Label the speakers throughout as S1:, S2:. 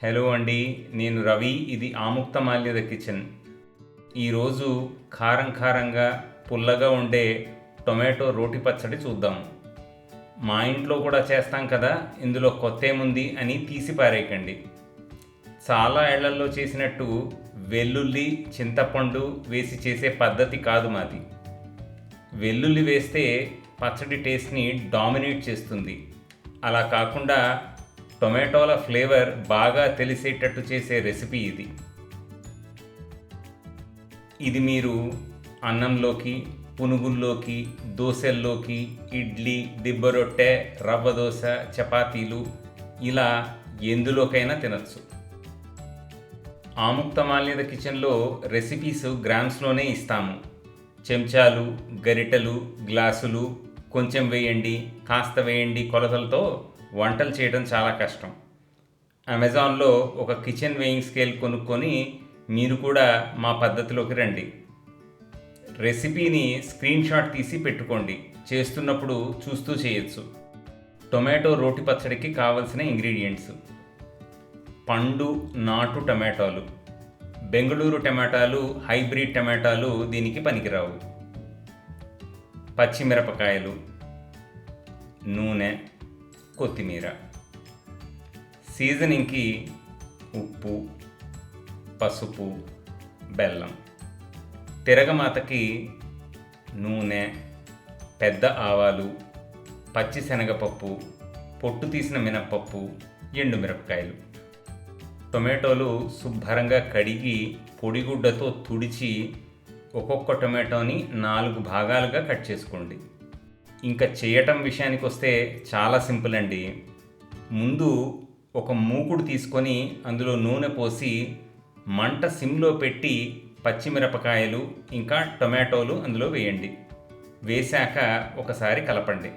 S1: Hello అండి, నేను రవి. ఇది ఆముక్తమాల్యద కిచెన్. ఈరోజు కారంగా పుల్లగా ఉండే టొమాటో రోటి పచ్చడి చూద్దాం. మా ఇంట్లో కూడా చేస్తాం కదా, ఇందులో కొత్తేముంది అని తీసి పారేయకండి. చాలా ఏళ్లలో చేసినట్టు వెల్లుల్లి చింతపండు వేసి చేసే పద్ధతి కాదు మాది. వెల్లుల్లి వేస్తే పచ్చడి టేస్ట్ని డామినేట్ చేస్తుంది. అలా కాకుండా టొమాటోల ఫ్లేవర్ బాగా తెలిసేటట్టు చేసే రెసిపీ ఇది. ఇది మీరు అన్నంలోకి, పునుగుల్లోకి, దోశల్లోకి, ఇడ్లీ, దిబ్బ రొట్టె, రవ్వ దోశ, చపాతీలు ఇలా ఎందులోకైనా తినచ్చు. ఆముక్తమాల్యద కిచెన్లో రెసిపీస్ గ్రామ్స్లోనే ఇస్తాము. చెంచాలు, గరిటెలు, గ్లాసులు కొంచెం వేయండి, కాస్త వేయండి కొలతలతో వంటలు చేయడం చాలా కష్టం. అమెజాన్లో ఒక కిచెన్ వేయింగ్ స్కేల్ కొనుక్కొని మీరు కూడా మా పద్ధతిలోకి రండి. రెసిపీని స్క్రీన్ షాట్ తీసి పెట్టుకోండి, చేస్తున్నప్పుడు చూస్తూ చేయొచ్చు. టొమాటో రోటి పచ్చడికి కావలసిన ఇంగ్రీడియంట్స్: పండు నాటు టమాటాలు. బెంగళూరు టమాటాలు, హైబ్రిడ్ టమాటాలు దీనికి పనికిరావు. పచ్చిమిరపకాయలు, నూనె, కొత్తిమీర. సీజనింగ్కి ఉప్పు, పసుపు, బెల్లం. తిరగమాతకి నూనె, పెద్ద ఆవాలు, పచ్చిశనగపప్పు, పొట్టు తీసిన మినప్పప్పు, ఎండుమిరపకాయలు. టొమాటోలు శుభ్రంగా కడిగి పొడిగుడ్డతో తుడిచి ఒక్కొక్క టొమాటోని 4 భాగాలుగా కట్ చేసుకోండి. ఇంకా చేయటం విషయానికి వస్తే చాలా సింపుల్ అండి. ముందు ఒక మూకుడు తీసుకొని అందులో నూనె పోసి మంట సిమ్లో పెట్టి పచ్చిమిరపకాయలు ఇంకా టొమాటోలు అందులో వేయండి. వేశాక ఒకసారి కలపండి.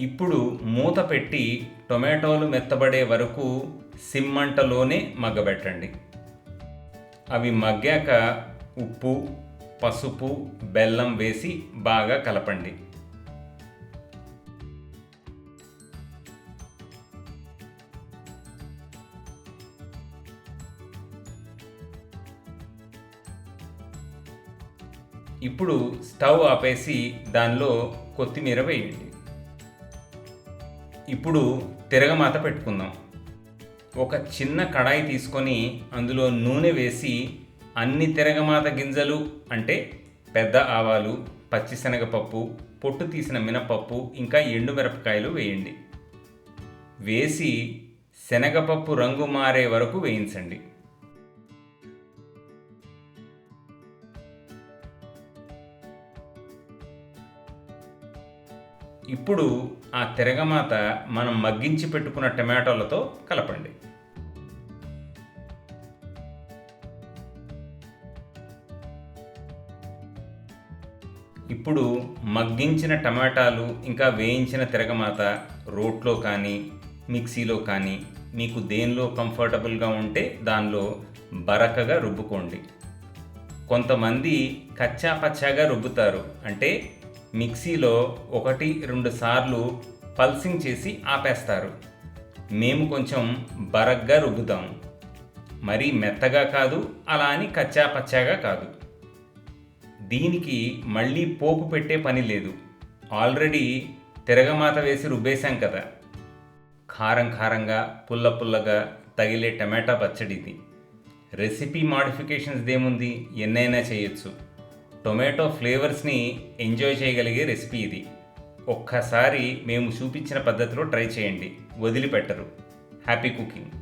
S1: ఇప్పుడు మూత పెట్టి టొమాటోలు మెత్తబడే వరకు సిమ్ మంటలోనే మగ్గబెట్టండి. అవి మగ్గాక ఉప్పు, పసుపు, బెల్లం వేసి బాగా కలపండి. ఇప్పుడు స్టవ్ ఆపేసి దానిలో కొత్తిమీర వేయండి. ఇప్పుడు తిరగమాత పెట్టుకుందాం. ఒక చిన్న కడాయి తీసుకొని అందులో నూనె వేసి అన్ని తిరగమాత గింజలు అంటే పెద్ద ఆవాలు, పచ్చిశనగపప్పు, పొట్టు తీసిన మినపప్పు ఇంకా ఎండుమిరపకాయలు వేయండి. వేసి శనగపప్పు రంగు మారే వరకు వేయించండి. ఇప్పుడు ఆ తిరగమాత మనం మగ్గించి పెట్టుకున్న టమాటోలతో కలపండి. ఇప్పుడు మగ్గించిన టమాటాలు ఇంకా వేయించిన తిరగమాత రోట్లో కానీ మిక్సీలో కానీ మీకు దేనిలో కంఫర్టబుల్గా ఉంటే దానిలో బరకగా రుబ్బుకోండి. కొంతమంది కచ్చా పచ్చాగా రుబ్బుతారు, అంటే మిక్సీలో 1-2 సార్లు పల్సింగ్ చేసి ఆపేస్తారు. మేము కొంచెం బరగ్గా రుబ్బుతాము. మరీ మెత్తగా కాదు, అలా అని కచ్చా పచ్చాగా కాదు. దీనికి మళ్ళీ పోపు పెట్టే పని లేదు. ఆల్రెడీ తిరగమాత వేసి రుబ్బేశాం కదా. కారంగా పుల్లగా తగిలే టమాటా పచ్చడి ఇది. రెసిపీ మాడిఫికేషన్స్ దేముంది, ఎన్నైనా చేయొచ్చు. టొమాటో ఫ్లేవర్స్ని ఎంజాయ్ చేయగలిగే రెసిపీ ఇది. ఒక్కసారి మేము చూపించిన పద్ధతిలో ట్రై చేయండి, వదిలిపెట్టరు. Happy cooking.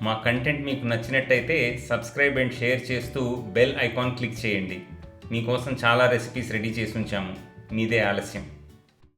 S1: మా కంటెంట్ మీకు నచ్చినట్టయితే సబ్స్క్రైబ్ అండ్ షేర్ చేస్తూ బెల్ ఐకాన్ క్లిక్ చేయండి. మీకోసం చాలా రెసిపీస్ రెడీ చేసి ఉంచాము, మీదే ఆలస్యం.